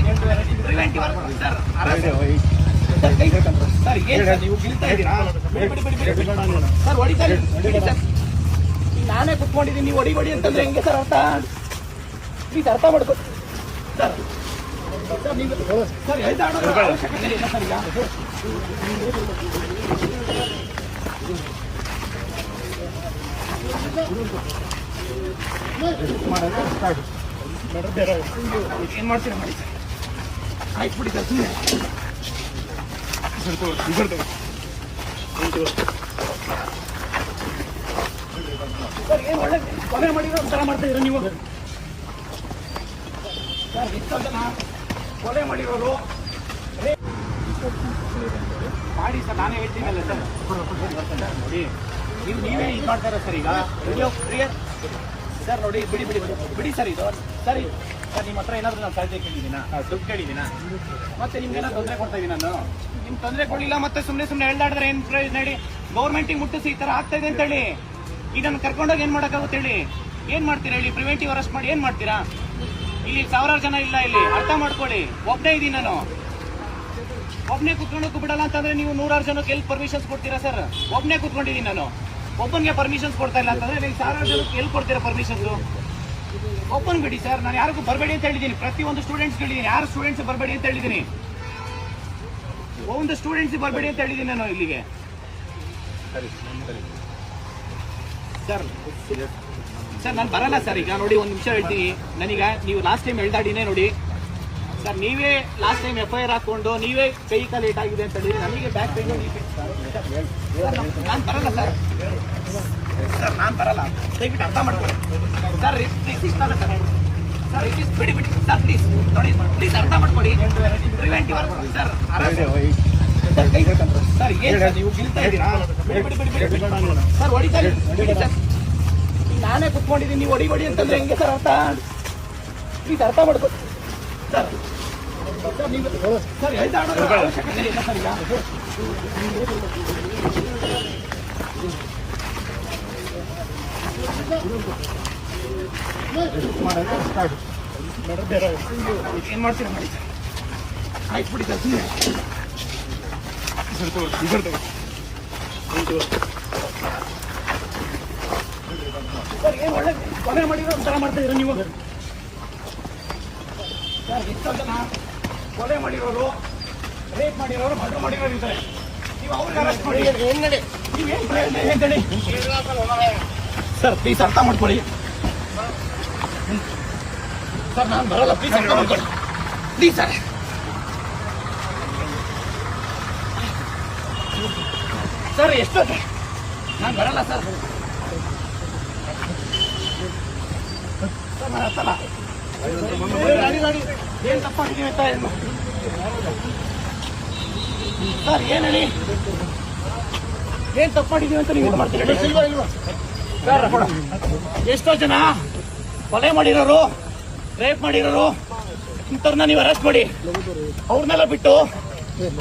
ಮಾಡ್ಕೊಡಿ. Preventive sir sir ಏನ್ sir ನೀವು ಗಿಲ್ತಾ ಇದ್ದೀರಾ? ಸರ್ ಹೊಡಿ ಸರ್, ನಾನೇ ಕುತ್ಕೊಂಡಿದ್ದೀನಿ, ನೀವು ಹೊಡಿ ಅಂತಂದ್ರೆ ಹೆಂಗೆ ಸರ್ ಅರ್ಥ? ಪ್ಲೀಸ್ ಅರ್ಥ ಮಾಡ್ಕೊ ಸರ್. ಸರ್ ನೀವು ಸರ್ ಎಳ್ದಾಡೋದ್ರ ಅವಶ್ಯಕತೆ ಇಲ್ಲ ಸರ್. ಈಗ ಏನ್ ಮಾಡ್ತೀರಾ ಮಾಡಿ ಸರ್, ಆಯ್ತು ಬಿಡಿ ಸರ್. ಸುಮ್ಮನೆ ಸರ್ ಏನ್ ಒಳ್ಳೆ ಕೊಲೆ ಮಾಡಿರೋ ಒಂಥರ ಮಾಡ್ತಾ ಇದ್ದೀರಾ ನೀವು ಸರ್? ಎಷ್ಟೋ ಜನ ಕೊಲೆ ಮಾಡಿರೋರು ಮಾಡಿ ಸರ್, ನಾನೇ ಹೇಳ್ತೀನಲ್ಲ ಸರ್. ನೋಡಿ ನೀವೇ ಇದು ಮಾಡ್ತಾರ ಸರ್. ಈಗ ಸರ್ ನೋಡಿ ಬಿಡಿ ಬಿಡಿ ಬಿಡಿ ಸರ್. ಇದು ಸರಿ ಸರ್, ನಿಮ್ಮ ಹತ್ರ ಏನಾದರೂ ನಾನು ಸಾಧ್ಯ ಕೇಳಿದ್ದೀನಾ? ದುಡ್ಡು ಕೇಳಿದ್ದೀನಾ? ಮತ್ತೆ ನಿಮ್ಗೇನೋ ತೊಂದರೆ ಕೊಡ್ತಾ ಇದ್ದೀನಿ ನಾನು? ನಿಮ್ಗೆ ತೊಂದರೆ ಕೊಡಲಿಲ್ಲ ಮತ್ತೆ ಸುಮ್ಮನೆ ಹೇಳ್ದಾಡಿದ್ರೆ ಏನು ಪ್ರಯೋಜನ ಹೇಳಿ? ಗೌರ್ಮೆಂಟಿಗೆ ಮುಟ್ಟಿಸಿ ಈ ಥರ ಆಗ್ತಾ ಇದೆ ಅಂತ ಹೇಳಿ ಈಗ ನಾನು ಕರ್ಕೊಂಡೋಗಿ ಏನು ಮಾಡೋಕ್ಕಾಗುತ್ತೆ ಹೇಳಿ? ಏನು ಮಾಡ್ತೀರಾ ಹೇಳಿ? ಪ್ರಿವೆಂಟಿವ್ ಅರೆಸ್ಟ್ ಮಾಡಿ ಏನು ಮಾಡ್ತೀರಾ? ಇಲ್ಲಿ ಸಾವಿರಾರು ಜನ ಇಲ್ಲ, ಇಲ್ಲಿ ಅರ್ಥ ಮಾಡ್ಕೊಳ್ಳಿ. ಒಬ್ಬನೇ ಇದ್ದೀನಿ ನಾನು, ಒಬ್ಬನೇ ಕುತ್ಕೊಂಡೋಕ್ಕೂ ಬಿಡಲ್ಲ ಅಂತಂದ್ರೆ ನೀವು ನೂರಾರು ಜನಕ್ಕೆ ಎಲ್ಲಿ ಪರ್ಮಿಷನ್ಸ್ ಕೊಡ್ತೀರಾ ಸರ್? ಒಬ್ಬನೇ ಕುತ್ಕೊಂಡಿದ್ದೀನಿ ನಾನು, ಒಬ್ಬನಿಗೆ ಪರ್ಮಿಷನ್ಸ್ ಕೊಡ್ತಾ ಇಲ್ಲ ಅಂತಂದ್ರೆ ನೀವು ಸಾವಿರಾರು ಜನಕ್ಕೆ ಎಲ್ಲಿ ಕೊಡ್ತೀರಾ ಪರ್ಮಿಷನ್ಸು? ಓಪನ್ ಬಿಡಿ ಸರ್. ನಾನು ಯಾರಿಗೂ ಬರಬೇಡಿ ಅಂತ ಹೇಳಿದ್ದೀನಿ, ಪ್ರತಿಯೊಂದು ಸ್ಟೂಡೆಂಟ್ಸ್ ಹೇಳಿದ್ದೀನಿ. ಯಾರು ಸ್ಟೂಡೆಂಟ್ಸ್ ಬರಬೇಡಿ ಅಂತ ಹೇಳಿದ್ದೀನಿ, ಒಂದು ಸ್ಟೂಡೆಂಟ್ಸ್ ಬರಬೇಡಿ ಅಂತ ಹೇಳಿದ್ದೀನಿ ನಾನು ಇಲ್ಲಿಗೆ ಸರ್. ಸರ್ ನಾನು ಬರಲ್ಲ ಸರ್. ಈಗ ನೋಡಿ ಒಂದು ನಿಮಿಷ ಹೇಳ್ತೀನಿ. ನನಗ ನೀವು ಲಾಸ್ಟ್ ಟೈಮ್ ಎಳ್ದಾಡಿನೇ ನೋಡಿ ಸರ್, ನೀವೇ ಲಾಸ್ಟ್ ಟೈಮ್ FIR ಹಾಕೊಂಡು ನೀವೇ ಕೈ ಕಾಲು ಲೇಟ್ ಆಗಿದೆ ಅಂತ ಹೇಳಿ ನನಗೆ ಬ್ಯಾಕ್ ಪೇನ್. ನಾನು ಬರಲ್ಲ ಸರ್. ಸರ್ ನಾನು ಬರಲ್ಲ, ದಯವಿಟ್ಟು ಅರ್ಥ ಮಾಡ್ಕೊಳ್ಳಿ ಸರ್. ಇಷ್ಟಲ್ಲ ಸರ್. ಸರ್ ಬಿಡಿ ಬಿಡಿ ಸರ್, ಪ್ಲೀಸ್ ನೋಡಿ, ಪ್ಲೀಸ್ ಅರ್ಥ ಮಾಡ್ಕೊಳ್ಳಿ. ಪ್ರಿವೆಂಟಿವ್ ಸರ್ ಸರ್ ಏನ್ ಸರ್ ನೀವು ಗಿಲ್ತಾ ಇದ್ದೀರಾ? ಸರ್ ಹೊಡಿ ಸರ್, ಬಿಡಿ ಸರ್. ನಾನೇ ಕುತ್ಕೊಂಡಿದ್ದೀನಿ, ನೀವು ಹೊಡಿ ಅಂತಂದ್ರೆ ಹೆಂಗೆ ಸರ್ ಅರ್ಥ? ಪ್ಲೀಸ್ ಅರ್ಥ ಮಾಡ್ಕೊ ಸರ್. ಸರ್ ನೀವು ಸರ್ ಎಳ್ದಾಡೋದ್ರ ಅವಶ್ಯಕತೆ ಇಲ್ಲ ಸರ್. ಈಗ ಏನ್ ಮಾಡ್ತೀರಾ ಮಾಡಿ ಸರ್, ಆಯ್ತು ಬಿಡಿ ಸರ್. ಸುಮ್ಮನೆ ಸರ್ ಏನ್ ಒಳ್ಳೆ ಕೊಲೆ ಮಾಡಿರೋ ಒಂಥರ ಮಾಡ್ತಾ ಇದ್ದೀರಾ ನೀವು ಸರ್? ಎಷ್ಟೋ ಜನ ಕೊಲೆ ಮಾಡಿರೋರು, ರೇಪ್ ಮಾಡಿರೋರು, ಮರ್ಡರ್ ಮಾಡಿರೋರು ಇದ್ದಾರೆ. ನೀವು ಅವ್ರಿಗೆ ಅರೆಸ್ಟ್ ಮಾಡಿ ನೀವೇನು ಪ್ರಯೋಜನ ಹೇಳಿ ಸರ್? ಪ್ಲೀಸ್ ಅರ್ಥ ಮಾಡ್ಕೊಳ್ಳಿ ಸರ್. ನಾನು ಬರಲ್ಲ, ಪ್ಲೀಸ್ ಅರ್ಥ ಮಾಡ್ಕೊಳ್ಳಿ ಪ್ಲೀಸ್ ಸರ್. ಸರ್ ಎಷ್ಟೊತ್ತೆ ನಾನು ಬರಲ್ಲ ಸರ್. ಸರ್ ನಾನು ಹತ್ತಲ್ಲ. ಏನ್ ತಪ್ಪಾಗಿದ್ದೀವಿ ಅಂತ ಸರ್? ಏನ್ ಹೇಳಿ, ಏನ್ ತಪ್ಪು ಮಾಡಿದೀವಿ ಅಂತ ನೀವು ಮಾಡ್ತೀರಿ ಸರ್? ಎಷ್ಟೋ ಜನ ಕೊಲೆ ಮಾಡಿರೋರು, ರೇಪ್ ಮಾಡಿರೋರು ಇಂಥವ್ರನ್ನ ನೀವು ಅರೆಸ್ಟ್ ಮಾಡಿ ಅವ್ರನ್ನೆಲ್ಲ ಬಿಟ್ಟು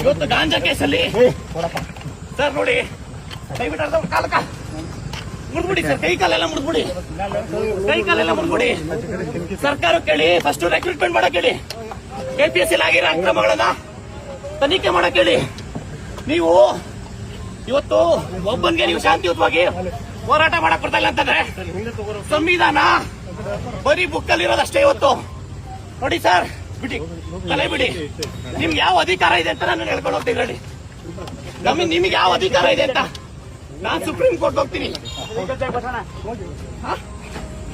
ಇವತ್ತು ಗಾಂಜಾ ಕೇಸಲ್ಲಿ ಸರ್ ನೋಡಿ, ದಯವಿಟ್ಟು ಕಾಲಕ ಮುಡ್ಬಿಡಿ ಸರ್. ಕೈ ಕಾಲೆಲ್ಲ ಮುಡ್ಬಿಡಿ, ಕೈ ಕಾಲೆಲ್ಲ ಮುಡ್ಬಿಡಿ. ಸರ್ಕಾರ ಕೇಳಿ, ಫಸ್ಟ್ ರೆಕ್ರೂಟ್ಮೆಂಟ್ ಮಾಡಕ್ ಹೇಳಿ. KPSC ಆಗಿರೋ ಅಕ್ರಮಗಳನ್ನ ತನಿಖೆ ಮಾಡಕ್ ಹೇಳಿ. ನೀವು ಇವತ್ತು ಒಬ್ಬನಿಗೆ ನೀವು ಶಾಂತಿಯುತವಾಗಿ ಹೋರಾಟ ಮಾಡಕ್ ಬರ್ತಾ ಇಲ್ಲ ಅಂತಂದ್ರೆ ಸಂವಿಧಾನ ಬರೀ ಬುಕ್ಕಲ್ಲಿ ಇರೋದಷ್ಟೇ ಇವತ್ತು. ನೋಡಿ ಸರ್, ಬಿಡಿ ತಲೆ ಬಿಡಿ. ನಿಮ್ಗೆ ಯಾವ ಅಧಿಕಾರ ಇದೆ ಅಂತ ನಾನು ಹೇಳ್ಕೊಂಡು ಹೋಗ್ತೀನಿ ಹೇಳಿ. ನಿಮಗೆ ಯಾವ ಅಧಿಕಾರ ಇದೆ ಅಂತ ನಾನು ಸುಪ್ರೀಂ ಕೋರ್ಟ್ ಹೋಗ್ತೀನಿ.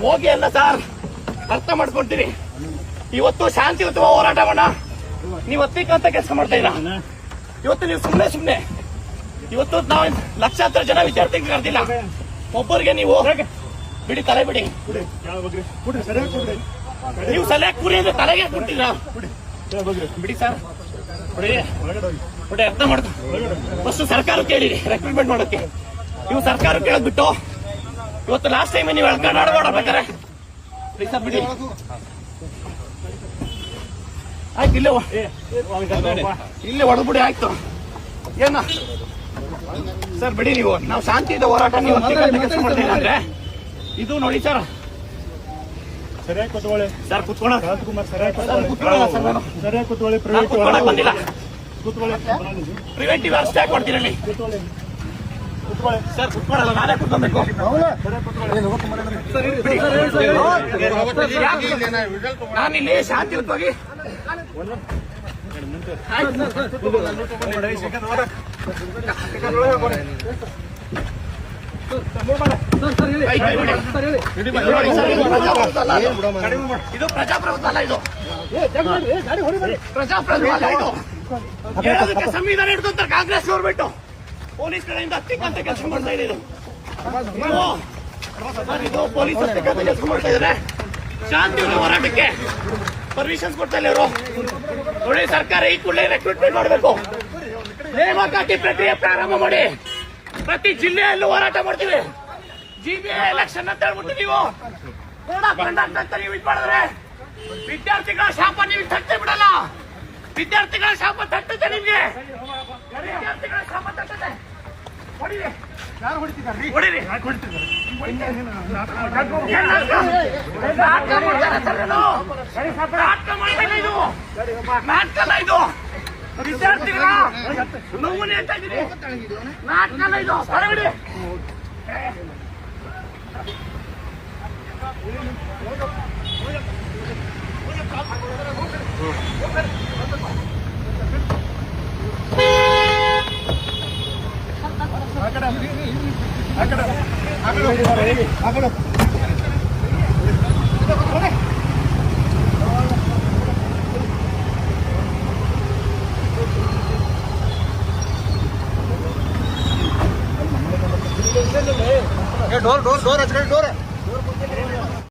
ಹೋಗಿ ಅಲ್ಲ ಸರ್, ಅರ್ಥ ಮಾಡ್ಕೊಳ್ತೀನಿ. ಇವತ್ತು ಶಾಂತಿಯುತ ಹೋರಾಟ ಮಾಡ, ನೀವು ಒತ್ತಿಕಂತ ಕೆಲಸ ಮಾಡ್ತಾ ಇಲ್ಲ. ಇವತ್ತು ನೀವು ಸುಮ್ಮನೆ ಇವತ್ತು ನಾವು ಲಕ್ಷಾಂತರ ಜನ ವಿದ್ಯಾರ್ಥಿಗಳು ಕರೆದಿಲ್ಲ, ಒಬ್ಬರಿಗೆ ನೀವು ಬಿಡಿ ತಲೆ ಬಿಡಿ. ನೀವು ಸಲಹೆ ಕುರಿ ಅಂದ್ರೆ ತಲೆಗೆ ಕೊಟ್ಟಿಲ್ಲ ಬಿಡಿ ಸರ್. ನೋಡಿ ಅರ್ಥ ಮಾಡ್ಕೊ. ಫಸ್ಟ್ ಸರ್ಕಾರ ಕೇಳಿರಿ ರೆಕ್ರೂಟ್ಮೆಂಟ್ ಮಾಡೋಕೆ. ನೀವು ಸರ್ಕಾರ ಕೇಳೋದ್ ಬಿಟ್ಟು ಇವತ್ತು ಲಾಸ್ಟ್ ಟೈಮ್ ನೀವು ಕರ್ನಾಟಕ ಆಡ್ಬೇಕಾರೆ ಬಿಡಿ. ಆಯ್ತು, ಇಲ್ಲೇ ಹೊಡೆದ್ಬಿಡಿ. ಆಯ್ತು ಏನ ಸರ್, ಬಿಡಿ. ನೀವು ನಾವು ಶಾಂತಿಯುತ ಹೋರಾಟ ನೀವು ಕೆಲಸ ಮಾಡ್ತೀವಿ ಅಂದ್ರೆ ಇದು ನೋಡಿ ಸರ್, ಸರಿಯಾಗಿ ಕೂತ್ಕೊಳ್ಳಿ ಸರ್ ಕುತ್ಕೊಳ್ಳ ರಾಜ್ಕುಮಾರ್ ಸರಿಯಾಗಿ ಕುತ್ಕೊಳ್ಳಲ್ಲ ಸರ್ ನಾನು ಸರಿಯಾಗಿ ಕೂತ್ಕೊಳ್ಳಿ ಕುತ್ಕೊಳ್ಳಕ್ ಬಂದಿಲ್ಲ ಕೂತ್ಕೊಳ್ಳಿ ಪ್ರಿವೆಂಟಿವ್ ಅರೆಸ್ಟ್ ಯಾಕೆ ಮಾಡ್ತೀರಿ ಅಲ್ಲಿ ಕೂತ್ಕೊಳ್ಳಿ ಸರ್ ಕುತ್ಕೊಳ್ಳಲ್ಲ ನಾನೇ ಕುತ್ಕೊಬೇಕು ನಾನು ಇಲ್ಲಿ ಶಾಂತಿಯುತವಾಗಿ ಇದು ಪ್ರಜಾಪ್ರಭುತ್ವ ಅಲ್ಲ ಇದು ಪ್ರಜಾಪ್ರಭುತ್ವ ಅಲ್ಲ ಇದು ಹೇಳೋದಕ್ಕೆ ಸಂವಿಧಾನ ಹಿಡ್ಕೊಂತಾರೆ ಕಾಂಗ್ರೆಸ್ ಗೌರ್ಮೆಂಟ್ ಪೊಲೀಸ್ ಕಡೆಯಿಂದ ಹತ್ತಿಕ್ಕಂತ ಕೆಲಸ ಮಾಡ್ತಾ ಇದೆ ಇದು ಇದು ಪೊಲೀಸ್ ಹತ್ತಿಕ್ಕಂತ ಕೆಲಸ ಮಾಡ್ತಾ ಇದ್ದಾರೆ ಶಾಂತಿಯುತ ಹೋರಾಟಕ್ಕೆ ಪರ್ಮಿಷನ್ಸ್ ಕೊಡ್ತಾ ಇಲ್ಲ ಇವರು ನೋಡಿ ಸರ್ಕಾರ ಈ ಕೂಡಲೇ ರೆಕ್ರೂಟ್ಮೆಂಟ್ ಮಾಡಬೇಕು ನೇಮಕಾತಿ ಪ್ರಕ್ರಿಯೆ ಪ್ರಾರಂಭ ಮಾಡಿ ಪ್ರತಿ ಜಿಲ್ಲೆಯಲ್ಲೂ ಹೋರಾಟ ಮಾಡ್ತೀವಿ ಜಿಬಿಐ ಎಲೆಕ್ಷನ್ ಅಂತ ಹೇಳ್ಬಿಟ್ಟು ನೀವು ಕಂಡಕ್ಟ್ ಅಂತ ನೀವು ಇದು ಮಾಡಿದ್ರೆ ವಿದ್ಯಾರ್ಥಿಗಳ ಶಾಪ ನೀವು ತಟ್ಟೆ ಬಿಡಲ್ಲ ವಿದ್ಯಾರ್ಥಿಗಳ ಶಾಪ ತಟ್ಟುತ್ತೆ ನಿಮ್ಗೆ ವಿದ್ಯಾರ್ಥಿಗಳ ಶಾಪ ತಟ್ಟುತ್ತೆ ಹೊಡಿರಿ ಯಾರು ಹೊಡಿತಿದ್ದಾರೆ ಹೊಡಿರಿ ನಾಟಕ ಮಾಡ್ತಿಲ್ಲ ಇದು ನಾಟಕಲ್ಲ ಇದು ವಿದ್ಯಾರ್ಥಿಗಳ ನೋವು ಅಂತ ಇದ್ದೀರಿ ನಾಟಕಲ್ಲ ಇದು ಹೊರಗಡೆ ಡೋರ್ ಡೋರ್ ಡೋರ್ ಹಚ್ಚಿಕೊಳ್ಳಿ ಡೋರ್